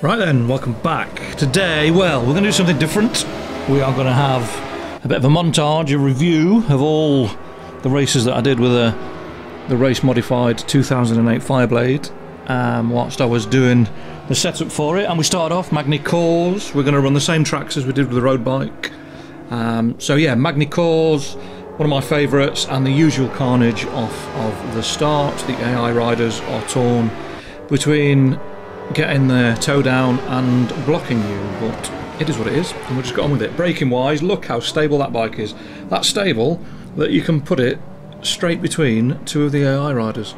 Right then, welcome back. Today, well, we're going to do something different. We are going to have a bit of a montage, a review of all the races that I did with the Race Modified 2008 Fireblade whilst I was doing the setup for it. And we started off Magny Cours. We're going to run the same tracks as we did with the road bike. So yeah, Magny Cours, one of my favourites, and the usual carnage off of the start. The AI riders are torn between getting their toe down and blocking you, but it is what it is, and we'll just get on with it. Braking wise, look how stable that bike is. That's stable that you can put it straight between two of the AI riders.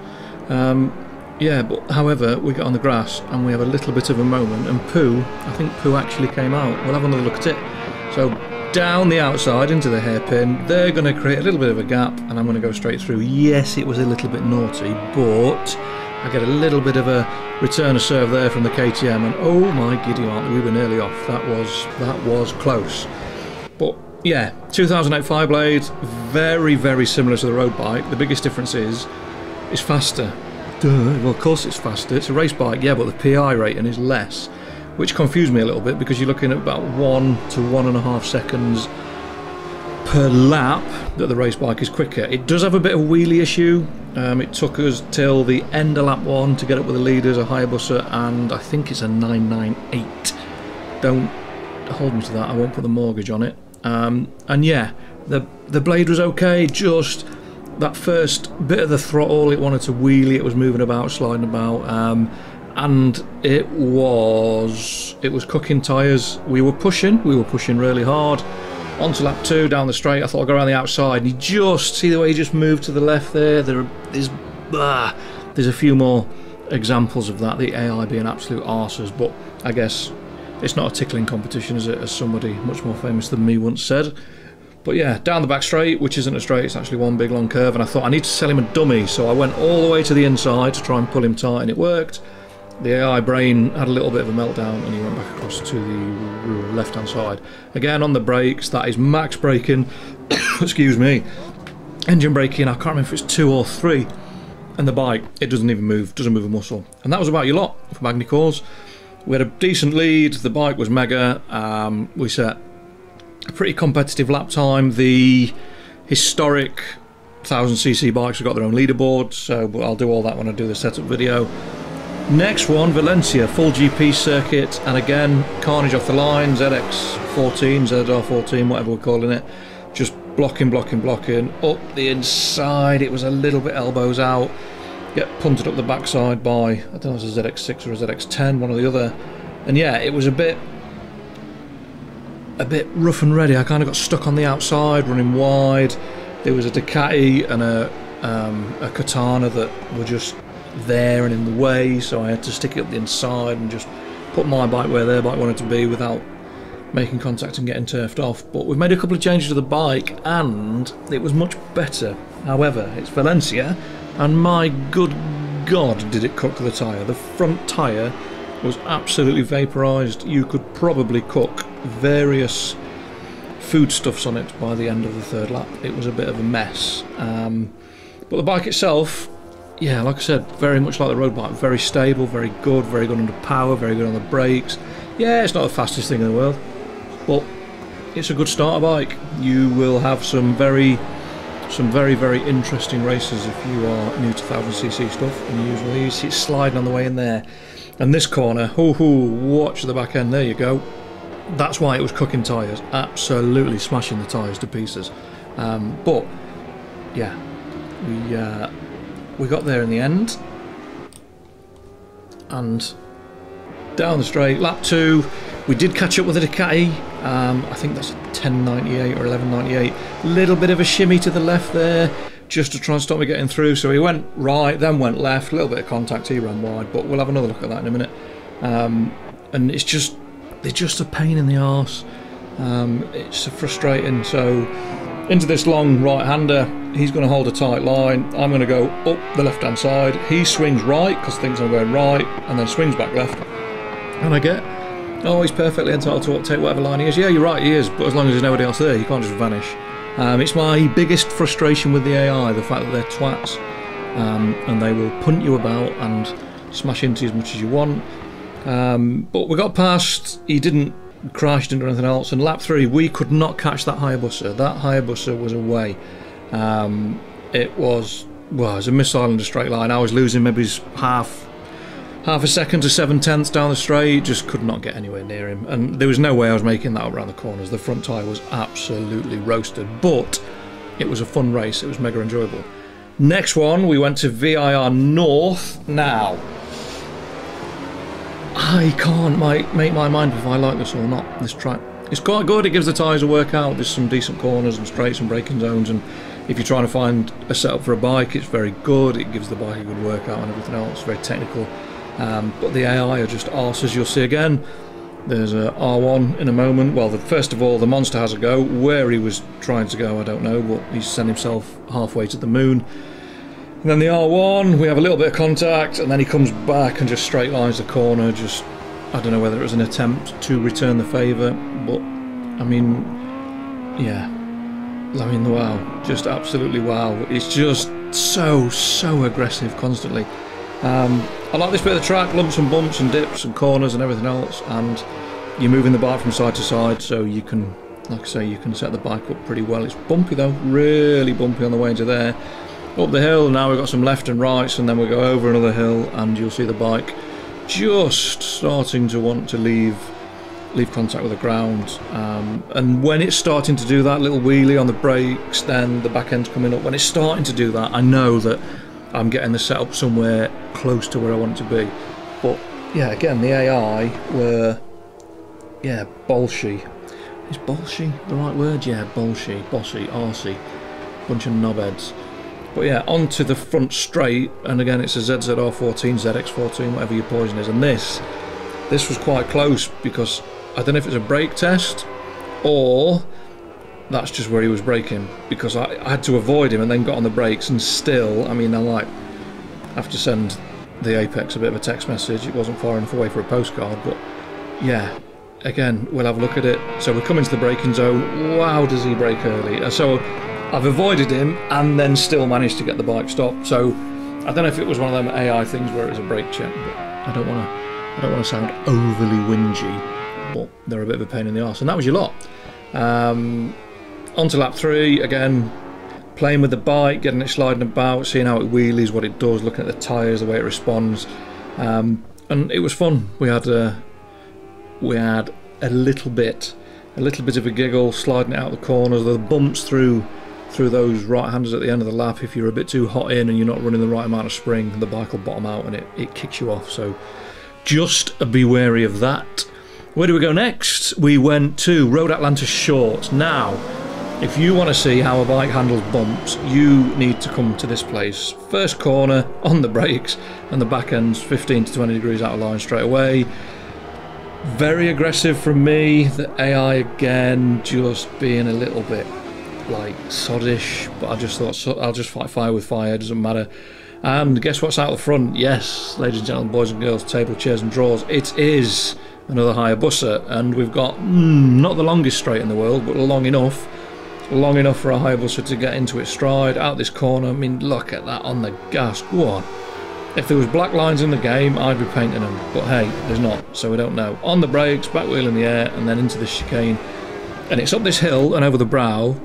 Yeah, but however, we get on the grass and we have a little bit of a moment, and I think Pooh actually came out. We'll have another look at it. So down the outside into the hairpin, they're going to create a little bit of a gap, and I'm going to go straight through. Yes, it was a little bit naughty, but I get a little bit of a return of serve there from the KTM, and oh my giddy aunt, we were nearly off. That was close. But yeah, 2008 Fireblade, very, very similar to the road bike. The biggest difference is it's faster. Duh. Well, of course it's faster. It's a race bike, yeah, but the PI rating is less, which confused me a little bit because you're looking at about 1 to 1.5 seconds per lap that the race bike is quicker. It does have a bit of wheelie issue. It took us till the end of lap 1 to get up with the leaders, a Hayabusa, and I think it's a 998. Don't hold me to that, I won't put the mortgage on it. And yeah, the blade was okay, just that first bit of the throttle, it wanted to wheelie, it was moving about, sliding about, and it was cooking tyres. We were pushing really hard. Onto lap 2, down the straight, I thought I'd go around the outside, and you just see the way he just moved to the left there. There's a few more examples of that, the AI being absolute arses, but I guess it's not a tickling competition, is it, as somebody much more famous than me once said. But yeah, down the back straight, which isn't a straight, it's actually one big long curve, and I thought I need to sell him a dummy, so I went all the way to the inside to try and pull him tight, and it worked. The AI brain had a little bit of a meltdown and he went back across to the left hand side. Again on the brakes, that is max braking, excuse me, engine braking, I can't remember if it's 2 or 3, and the bike, it doesn't even move, doesn't move a muscle. And that was about your lot for Magny Cours. We had a decent lead, the bike was mega, we set a pretty competitive lap time. The historic 1000cc bikes have got their own leaderboards, so I'll do all that when I do the setup video. Next one, Valencia, full GP circuit, and again, carnage off the line, ZX14, ZR14, whatever we're calling it, just blocking, up the inside, it was a little bit elbows out, get punted up the backside by, I don't know if it was a ZX6 or a ZX10, one or the other, and yeah, it was a bit rough and ready. I kind of got stuck on the outside, running wide. There was a Ducati and a Katana that were just there and in the way, so I had to stick it up the inside and just put my bike where their bike wanted to be without making contact and getting turfed off. But we've made a couple of changes to the bike and it was much better. However, it's Valencia, and my good God did it cook the tyre. The front tyre was absolutely vaporised. You could probably cook various foodstuffs on it by the end of the third lap. It was a bit of a mess. But the bike itself, yeah, like I said, very much like the road bike, very stable, very good under power, very good on the brakes. Yeah, it's not the fastest thing in the world, but it's a good starter bike. You will have some very, very interesting races if you are new to 1000cc stuff, and usually you see it sliding on the way in there. And this corner, watch the back end, there you go. That's why it was cooking tyres, absolutely smashing the tyres to pieces. But yeah, we got there in the end, and down the straight, lap 2, we did catch up with the Ducati. I think that's a 1098 or 1198. Little bit of a shimmy to the left there, just to try and stop me getting through. So he went right, then went left, a little bit of contact, he ran wide, but we'll have another look at that in a minute. And they're just a pain in the arse. It's frustrating. So into this long right-hander, he's going to hold a tight line, I'm going to go up the left-hand side, he swings right, because thinks I'm going right, and then swings back left, and I get, oh, he's perfectly entitled to take whatever line he is. Yeah, you're right, he is, but as long as there's nobody else there, you can't just vanish. It's my biggest frustration with the AI, the fact that they're twats, and they will punt you about and smash into you as much as you want. But we got past, he didn't crash, didn't do anything else, and lap 3 we could not catch that Hayabusa. That Hayabusa was away. It was, well, it was a missile in a straight line. I was losing maybe half a second to 7/10 down the straight, just could not get anywhere near him, and there was no way I was making that up around the corners. The front tyre was absolutely roasted, but it was a fun race. It was mega enjoyable. Next one, we went to VIR North. Now, I can't make my mind if I like this or not, this track. It's quite good, it gives the tyres a workout, there's some decent corners and straights and braking zones, and if you're trying to find a setup for a bike, it's very good, it gives the bike a good workout and everything else, very technical. But the AI are just arse, as you'll see again. There's a R1 in a moment. Well, first of all, the monster has a go. Where he was trying to go, I don't know, but he's sent himself halfway to the moon. And then the R1, we have a little bit of contact, and then he comes back and just straight lines the corner. Just, I don't know whether it was an attempt to return the favour, but I mean, yeah. I mean, wow, just absolutely wow. It's just so aggressive constantly. I like this bit of the track, lumps and bumps and dips and corners and everything else, and you're moving the bike from side to side, so you can, like I say, you can set the bike up pretty well. It's bumpy though, really bumpy on the way into there. Up the hill, now we've got some left and rights, and then we go over another hill, and you'll see the bike just starting to want to leave contact with the ground, and when it's starting to do that little wheelie on the brakes, then the back end's coming up. When it's starting to do that, I know that I'm getting the setup somewhere close to where I want it to be. But yeah, again, the AI were, yeah, bolshy. Is bolshy the right word? Yeah, bolshy, bossy, arsey, bunch of knobheads. But yeah, onto the front straight, and again it's a ZZR14, ZX14, whatever your poison is, and this was quite close, because I don't know if it's a brake test or that's just where he was braking, because I had to avoid him and then got on the brakes, and still, I mean, I like have to send the Apex a bit of a text message. It wasn't far enough away for a postcard, but yeah, again, we'll have a look at it. So we come into the braking zone. Wow, does he brake early? So I've avoided him and then still managed to get the bike stopped. So I don't know if it was one of them AI things where it was a brake check, but I don't want to sound overly whingy, but they're a bit of a pain in the arse. And that was your lot. On to lap 3, again, playing with the bike, getting it sliding about, seeing how it wheelies, what it does, looking at the tyres, the way it responds, and it was fun. We had a little bit of a giggle, sliding it out the corners, the bumps through those right-handers at the end of the lap. If you're a bit too hot in and you're not running the right amount of spring, the bike will bottom out and it kicks you off, so just be wary of that. Where do we go next? We went to Road Atlanta Short. Now, if you want to see how a bike handles bumps, you need to come to this place. First corner, on the brakes, and the back end's 15 to 20 degrees out of line straight away. Very aggressive from me. The AI again, just being a little bit like soddish, but I just thought, I'll just fight fire with fire, doesn't matter. And guess what's out the front? Yes, ladies and gentlemen, boys and girls, table, chairs and drawers, it is another Hayabusa, and we've got not the longest straight in the world, but long enough for a Hayabusa to get into its stride. Out this corner, I mean, look at that on the gas. What? If there was black lines in the game, I'd be painting them, but hey, there's not, so we don't know. On the brakes, back wheel in the air, and then into the chicane, and it's up this hill and over the brow.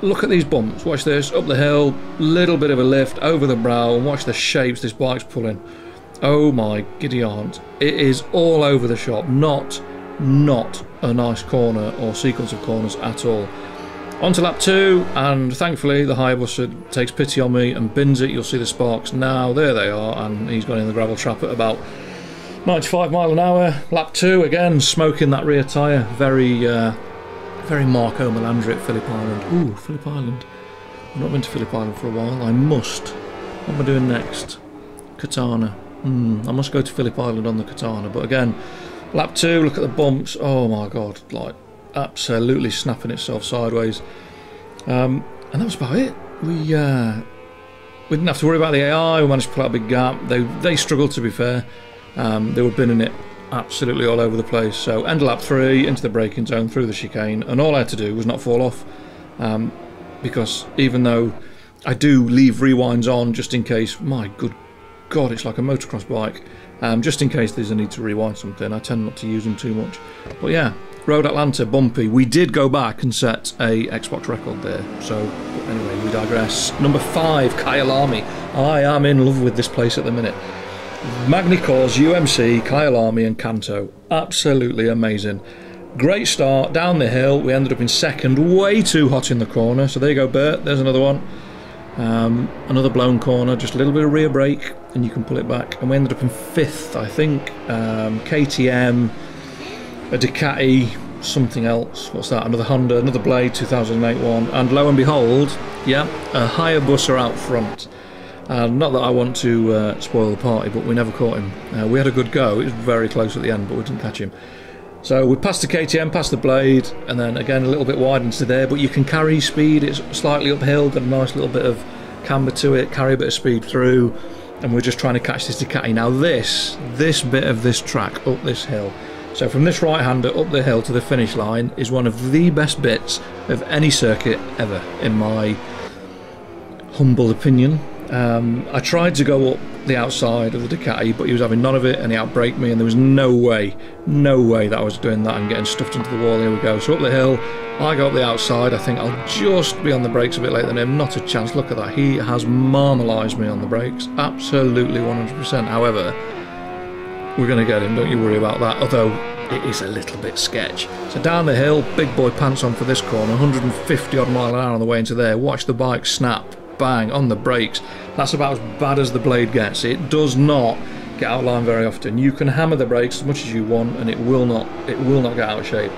Look at these bumps, watch this, up the hill, little bit of a lift, over the brow, and watch the shapes this bike's pulling. Oh my giddy aunt, it is all over the shop, not a nice corner or sequence of corners at all. On to lap 2, and thankfully the Hayabusa takes pity on me and bins it. You'll see the sparks now, there they are, and he's gone in the gravel trap at about 95 mile an hour. Lap 2, again, smoking that rear tyre, very Marco Melandri at Phillip Island. Ooh, Phillip Island. I've not been to Phillip Island for a while. I must. What am I doing next? Katana. I must go to Phillip Island on the Katana. But again, lap 2, look at the bumps. Oh my god, like absolutely snapping itself sideways. And that was about it. We didn't have to worry about the AI. We managed to pull out a big gap. They struggled, to be fair. They were binning it absolutely all over the place. So end of lap 3, into the braking zone, through the chicane, and all I had to do was not fall off, because even though I do leave rewinds on just in case, my good God, it's like a motocross bike. Just in case there's a need to rewind something, I tend not to use them too much. But yeah, Road Atlanta, bumpy. We did go back and set a Xbox record there. So anyway, we digress. Number 5, Kyalami. I am in love with this place at the minute. Magny Cours, UMC, Kyalami and Kanto. Absolutely amazing. Great start, down the hill. We ended up in second, way too hot in the corner. So there you go, Bert, there's another one. Another blown corner, just a little bit of rear brake and you can pull it back, and we ended up in 5th, I think. KTM, a Ducati, something else, what's that, another Honda, another Blade 2008 one, and lo and behold, yeah, a Hayabusa out front. Not that I want to spoil the party, but we never caught him. We had a good go, it was very close at the end, but we didn't catch him. So we passed the KTM, passed the Blade, and then again a little bit wide into there, but you can carry speed. It's slightly uphill, got a nice little bit of camber to it, carry a bit of speed through, and we're just trying to catch this Ducati. Now this bit of this track up this hill, so from this right-hander up the hill to the finish line, is one of the best bits of any circuit ever, in my humble opinion. I tried to go up the outside of the Ducati, but he was having none of it, and he outbraked me, and there was no way that I was doing that and getting stuffed into the wall. Here we go. So up the hill, I go up the outside. I think I'll just be on the brakes a bit later than him. Not a chance. Look at that. He has marmalised me on the brakes. Absolutely 100%. However, we're going to get him. Don't you worry about that. Although it is a little bit sketch. So down the hill, big boy pants on for this corner. 150 odd mile an hour on the way into there. Watch the bike snap. Bang on the brakes. That's about as bad as the Blade gets. It does not get out of line very often. You can hammer the brakes as much as you want, and it will not get out of shape.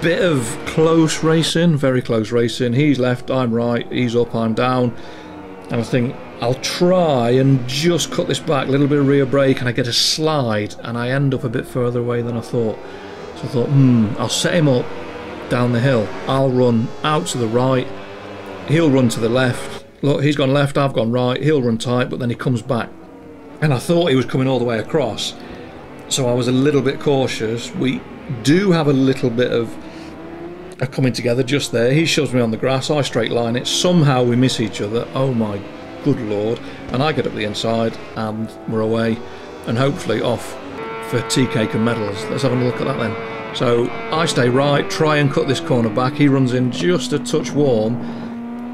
Bit of close racing, very close racing. He's left, I'm right. He's up, I'm down. And I think I'll try and just cut this back, a little bit of rear brake, and I get a slide, and I end up a bit further away than I thought. So I thought, I'll set him up down the hill. I'll run out to the right. He'll run to the left. Look, he's gone left, I've gone right. He'll run tight, but then he comes back. And I thought he was coming all the way across, so I was a little bit cautious. We do have a little bit of a coming together just there. He shoves me on the grass, I straight line it. Somehow we miss each other. Oh my good lord. And I get up the inside, and we're away. And hopefully off for tea cake and medals. Let's have a look at that then. So I stay right, try and cut this corner back. He runs in just a touch warm.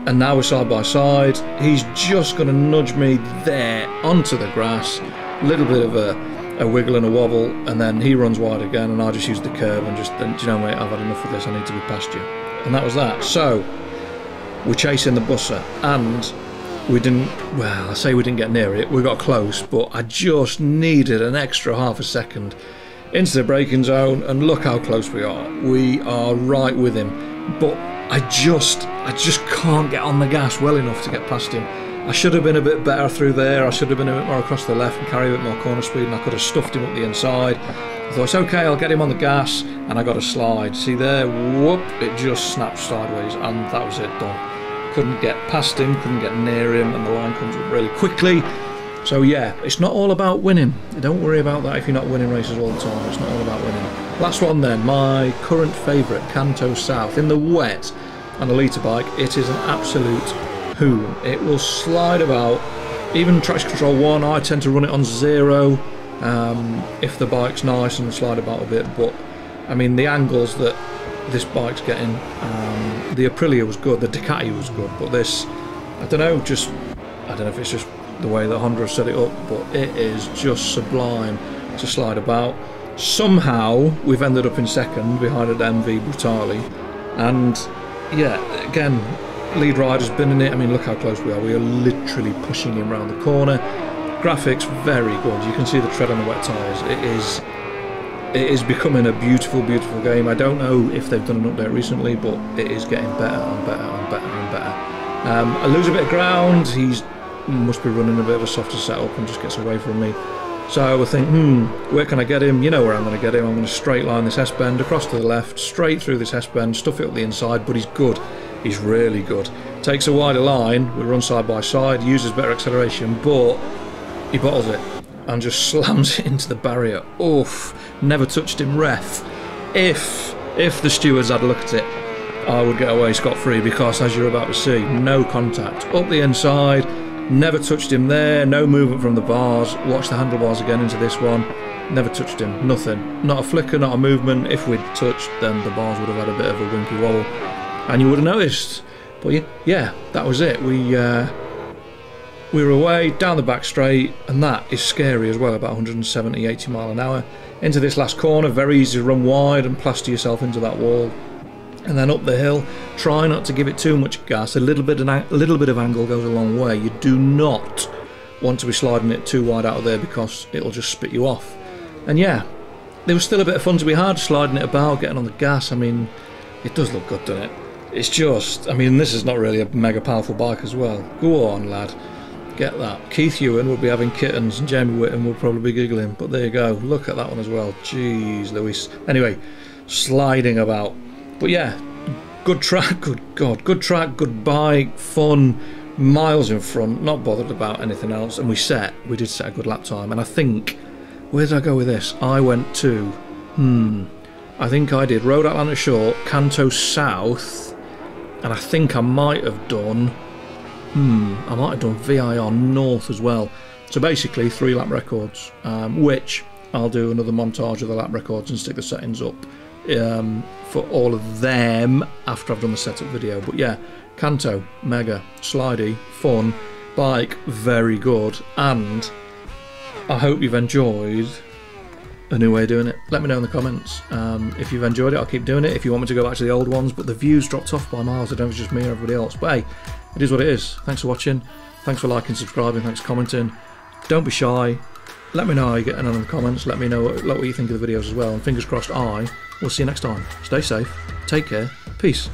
And now we're side by side. He's just going to nudge me there onto the grass. A little bit of a wiggle and a wobble, and then he runs wide again, and I just use the curb and just think, do you know, mate, I've had enough of this, I need to be past you. And that was that. So we're chasing the busser, and we didn't, well, I say we didn't get near it, we got close, but I just needed an extra half a second into the braking zone, and look how close we are. We are right with him, but I just can't get on the gas well enough to get past him. I should have been a bit better through there. I should have been a bit more across the left and carry a bit more corner speed, and I could have stuffed him up the inside. I thought, it's okay, I'll get him on the gas, and I got a slide. See there, whoop, it just snapped sideways, and that was it, done. Couldn't get past him, couldn't get near him, and the line comes up really quickly. So yeah, it's not all about winning. Don't worry about that if you're not winning races all the time. It's not all about winning. Last one then, my current favourite, Kanto South. In the wet, on a litre bike, it is an absolute hoon. It will slide about. Even traction control 1, I tend to run it on 0 if the bike's nice and slide about a bit. But I mean, the angles that this bike's getting, the Aprilia was good, the Ducati was good, but this, I don't know if it's just the way that Honda have set it up, but it is just sublime to slide about. Somehow we've ended up in second behind an MV Brutali, and yeah, again, lead rider's been in it. I mean, look how close we are. We are literally pushing him around the corner. Graphics very good. You can see the tread on the wet tyres. It is becoming a beautiful, beautiful game. I don't know if they've done an update recently, but it is getting better and better and better and better. I lose a bit of ground. He must be running a bit of a softer setup and just gets away from me. So I think, where can I get him? You know where I'm going to get him. I'm going to straight line this S-bend across to the left, straight through this S-bend, stuff it up the inside, but he's good. He's really good. Takes a wider line, we run side by side, uses better acceleration, but he bottles it and just slams it into the barrier. Oof, never touched him, ref. If the stewards had a look at it, I would get away scot-free, because as you're about to see, no contact. Up the inside, Never touched him there, no movement from the bars. Watch the handlebars again into this one. Never touched him, nothing. Not a flicker, not a movement. If we'd touched, then the bars would have had a bit of a winky wobble, and you would have noticed. But yeah, that was it. We were away, down the back straight, and that is scary as well, about 170, 80 mile an hour. Into this last corner, very easy to run wide and plaster yourself into that wall. And then up the hill, try not to give it too much gas. A little bit of angle goes a long way. You do not want to be sliding it too wide out of there because it'll just spit you off. And yeah, there was still a bit of fun to be had, sliding it about, getting on the gas. I mean, it does look good, doesn't it? It's just, I mean, this is not really a mega powerful bike as well. Go on, lad. Get that. Keith Ewan would be having kittens and Jamie Whittam would probably be giggling. But there you go. Look at that one as well. Jeez, Louis. Anyway, sliding about. But yeah, good track, good God, good track, good bike, fun, miles in front, not bothered about anything else. And we did set a good lap time. And I think, where did I go with this? I went to, I think I did Road Atlanta Short, Kanto South, and I think I might have done, VIR North as well. So basically 3 lap records, which I'll do another montage of the lap records and stick the settings up for all of them after I've done the setup video. But yeah, Kanto, mega, slidey, fun, bike, very good, and I hope you've enjoyed a new way of doing it. Let me know in the comments. If you've enjoyed it, I'll keep doing it. If you want me to go back to the old ones, but the views dropped off by miles. I don't know if it's just me or everybody else, but hey, it is what it is. Thanks for watching, thanks for liking, subscribing, thanks for commenting. Don't be shy. Let me know how you're getting on in the comments. Let me know what you think of the videos as well. And fingers crossed, I will see you next time. Stay safe, take care, peace.